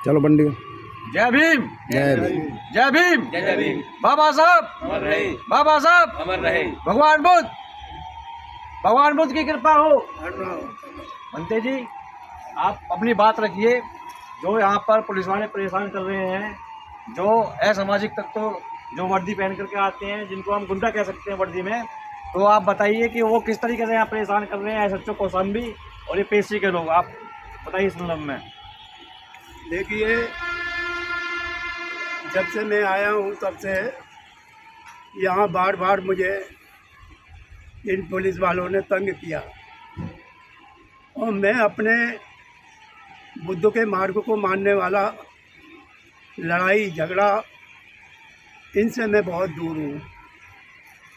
चलो बंडी। जय भीम। जय भीम। जय भीम। जय भीम। बाबा साहब अमर रहे, बाबा साहब अमर रहे। भगवान बुद्ध की कृपा हो। बनते जी आप अपनी बात रखिए। जो यहाँ पर पुलिस वाले परेशान कर रहे हैं, जो असामाजिक तत्व जो वर्दी पहन करके आते हैं, जिनको हम गुंडा कह सकते हैं वर्दी में, तो आप बताइए कि वो किस तरीके से यहाँ परेशान कर रहे हैं एसएचओ कौशाम्बी और ये पेशी के लोग। आप बताइए इस संदर्भ में। देखिए, जब से मैं आया हूँ तब से यहाँ बार बार मुझे इन पुलिस वालों ने तंग किया और मैं अपने बुद्ध के मार्ग को मानने वाला, लड़ाई झगड़ा इनसे मैं बहुत दूर हूँ।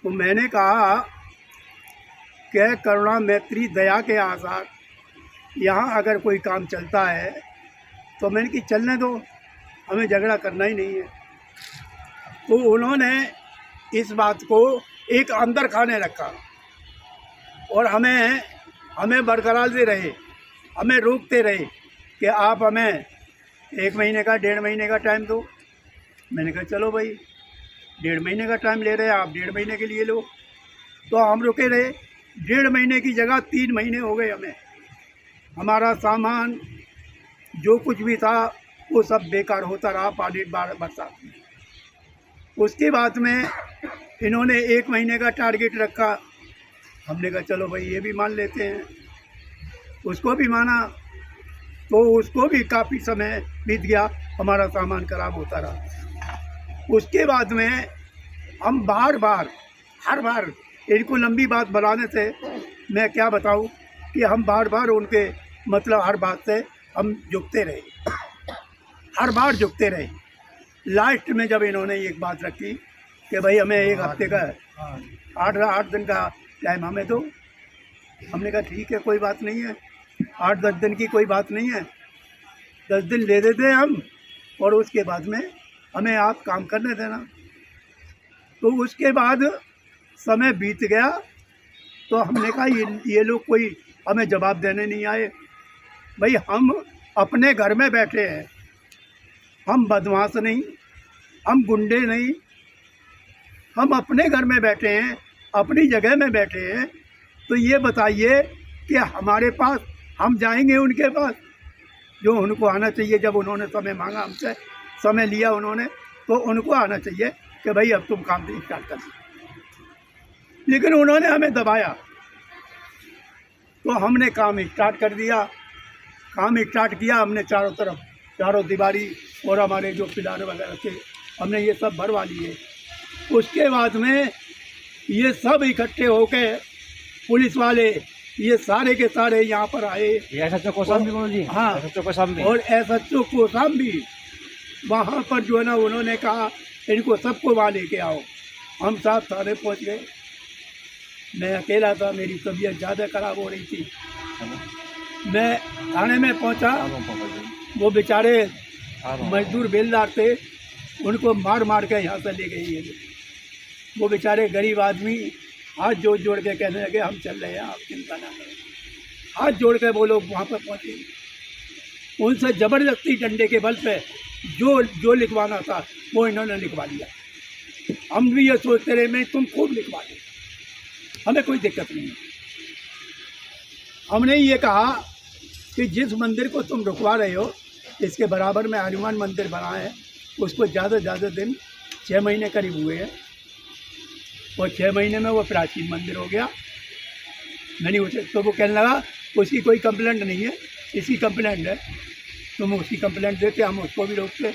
तो मैंने कहा कि करुणा मैत्री दया के आसार यहाँ अगर कोई काम चलता है तो मैंने कि चलने दो, हमें झगड़ा करना ही नहीं है। तो उन्होंने इस बात को एक अंदर खाने रखा और हमें बरकरार दे रहे, हमें रोकते रहे कि आप हमें 1 महीने का 1.5 महीने का टाइम दो। मैंने कहा चलो भाई, 1.5 महीने का टाइम ले रहे हैं आप, 1.5 महीने के लिए लो। तो हम रुके रहे। 1.5 महीने की जगह 3 महीने हो गए हमें। हमारा सामान जो कुछ भी था वो सब बेकार होता रहा पानी बरसात में। उसके बाद में इन्होंने 1 महीने का टारगेट रखा। हमने कहा चलो भाई ये भी मान लेते हैं। उसको भी माना तो उसको भी काफ़ी समय बीत गया, हमारा सामान खराब होता रहा। उसके बाद में हम हर बार इनको लंबी बात बनाने से मैं क्या बताऊं कि हम बार बार उनके मतलब हर बात से हम झुकते रहे, हर बार झुकते रहे। लास्ट में जब इन्होंने एक बात रखी कि भाई हमें 1 हफ्ते का 8 दिन का टाइम हमें दो। हमने कहा ठीक है, कोई बात नहीं है, 8-10 दिन की कोई बात नहीं है, 10 दिन ले देते हैं हम और उसके बाद में हमें आप काम करने देना। तो उसके बाद समय बीत गया तो हमने कहा ये लोग कोई हमें जवाब देने नहीं आए। भाई हम अपने घर में बैठे हैं, हम बदमाश नहीं, हम गुंडे नहीं, हम अपने घर में बैठे हैं, अपनी जगह में बैठे हैं। तो ये बताइए कि हमारे पास हम जाएंगे उनके पास, जो उनको आना चाहिए। जब उन्होंने समय मांगा हमसे, समय लिया उन्होंने, तो उनको आना चाहिए कि भाई अब तुम काम स्टार्ट कर दो। लेकिन उन्होंने हमें दबाया तो हमने काम स्टार्ट कर दिया। काम स्टार्ट किया हमने, चारों तरफ, चारों दीवारी और हमारे जो पिलर वगैरह थे हमने ये सब भरवा लिए। उसके बाद में ये सब इकट्ठे होके पुलिस वाले ये सारे के सारे यहाँ पर आए। एसएचओ कौशाम्बी जी, हाँ, एसएचओ कौशाम्बी और एसएचओ कौशाम्बी वहाँ पर जो है ना, उन्होंने कहा इनको सबको वहाँ लेके आओ। हम साथ थाने पहुँच गए। मैं अकेला था, मेरी तबीयत ज़्यादा ख़राब हो रही थी। मैं थाने में पहुँचा, वो बेचारे मजदूर बेलदार थे, उनको मार मार के यहाँ से ले गए ये लोग। वो बेचारे गरीब आदमी हाथ जोड़ के कहने लगे हम चल रहे हैं, आप चिंता ना करें। हाथ जोड़ के वो लोग वहाँ पर पहुँचे। उनसे ज़बरदस्ती डंडे के बल पे जो लिखवाना था वो इन्होंने लिखवा लिया। हम भी ये सोचते रहे मैं तुम खूब लिखवा दो, हमें कोई दिक्कत नहीं है। हमने ये कहा कि जिस मंदिर को तुम रुकवा रहे हो इसके बराबर में हनुमान मंदिर बना है, उसको ज़्यादा से ज़्यादा दिन 6 महीने करीब हुए हैं और 6 महीने में वो प्राचीन मंदिर हो गया। मैंने उसे तो वो कहने लगा उसकी कोई कंप्लेंट नहीं है, इसकी कंप्लेंट है, तुम उसकी कंप्लेंट देते हम उसको भी रोकते।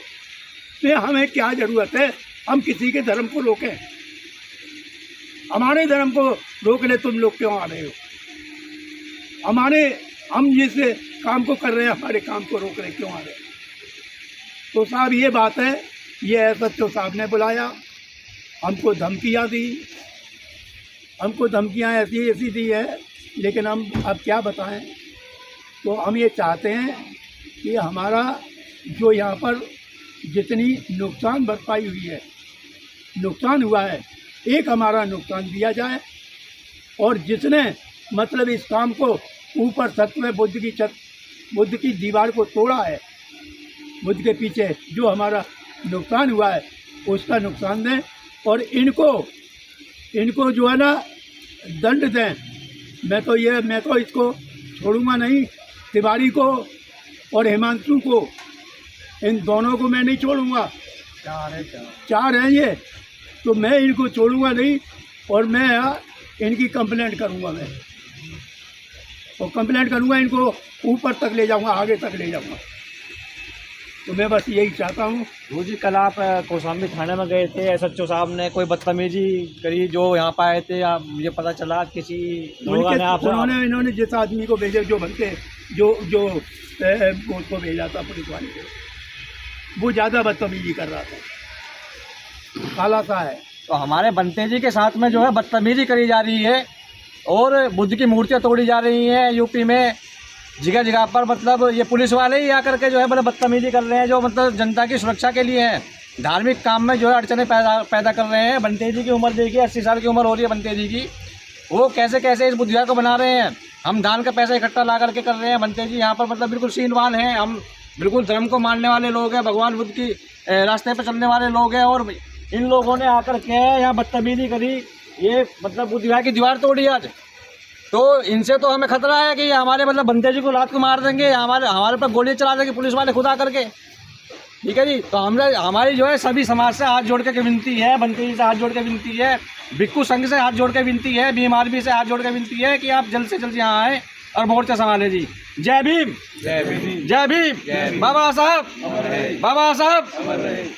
तो हमें क्या ज़रूरत है हम किसी के धर्म को रोकें? हमारे धर्म को रोकने तुम लोग क्यों आ रहे हो? हम जिस काम को कर रहे हैं हमारे काम को रोक रहे क्यों आ रहे? तो साहब ये बात है, ये एसएचओ साहब ने बुलाया, हमको धमकियाँ दी, हमको धमकियाँ ऐसी दी है, लेकिन हम अब क्या बताएं। तो हम ये चाहते हैं कि हमारा जो यहाँ पर जितनी नुकसान भरपाई हुई है, नुकसान हुआ है, एक हमारा नुकसान दिया जाए और जिसने मतलब इस काम को ऊपर छत में बुद्ध की दीवार को तोड़ा है, बुद्ध के पीछे जो हमारा नुकसान हुआ है उसका नुकसान दें और इनको जो है ना दंड दें। मैं तो इसको छोड़ूंगा नहीं, तिवारी को और हिमांशु को, इन दोनों को मैं नहीं छोड़ूंगा। चार हैं ये, तो मैं इनको छोड़ूंगा नहीं और मैं इनकी कंप्लेंट करूंगा। मैं और कंप्लेंट करूंगा, इनको ऊपर तक ले जाऊंगा, आगे तक ले जाऊंगा। तो मैं बस यही चाहता हूँ। गुरु जी, कल आप कौशाम्बी थाने में गए थे, एसएचओ साहब ने कोई बदतमीजी करी जो यहाँ पर आए थे, आप मुझे पता चला किसी इन्होंने जिस आदमी को भेजे, जो बनते जो उसको भेजा था पुलिस वाले को, वो ज़्यादा बदतमीजी कर रहा था, काला सा है। तो हमारे बनते जी के साथ में जो है बदतमीजी करी जा रही है और बुद्ध की मूर्तियाँ तोड़ी जा रही हैं यूपी में जगह जगह पर। मतलब ये पुलिस वाले ही आकर के जो है मतलब बदतमीजी कर रहे हैं, जो मतलब जनता की सुरक्षा के लिए हैं, धार्मिक काम में जो है अड़चने पैदा कर रहे हैं। बनते जी की उम्र देखिए, 80 साल की उम्र हो रही है बनते जी की, वो कैसे कैसे इस बुद्धिया को बना रहे हैं। हम दान का पैसा इकट्ठा ला करके कर रहे हैं। बनते जी यहाँ पर मतलब बिल्कुल सीनवान हैं, हम बिल्कुल धर्म को मानने वाले लोग हैं, भगवान बुद्ध की रास्ते पर चलने वाले लोग हैं, और इन लोगों ने आकर के यहाँ बदतमीजी करी, ये मतलब बुद्धिया की दीवार तोड़ी आज। तो इनसे तो हमें खतरा है कि ये हमारे मतलब बनते जी को रात को मार देंगे, हमारे पर गोली चला देंगे पुलिस वाले खुदा करके। ठीक है जी, तो हमारी जो है सभी समाज से हाथ जोड़ के विनती है, बनते जी से हाथ जोड़ के विनती है, भिक्खू संघ से हाथ जोड़ के विनती है, BMRB से हाथ जोड़ के विनती है कि आप जल्द से जल्द यहाँ आएँ और मोर्चा संभालें जी। जय भीम, जय भीम, जय भीम। बाबा साहब, बाबा साहब।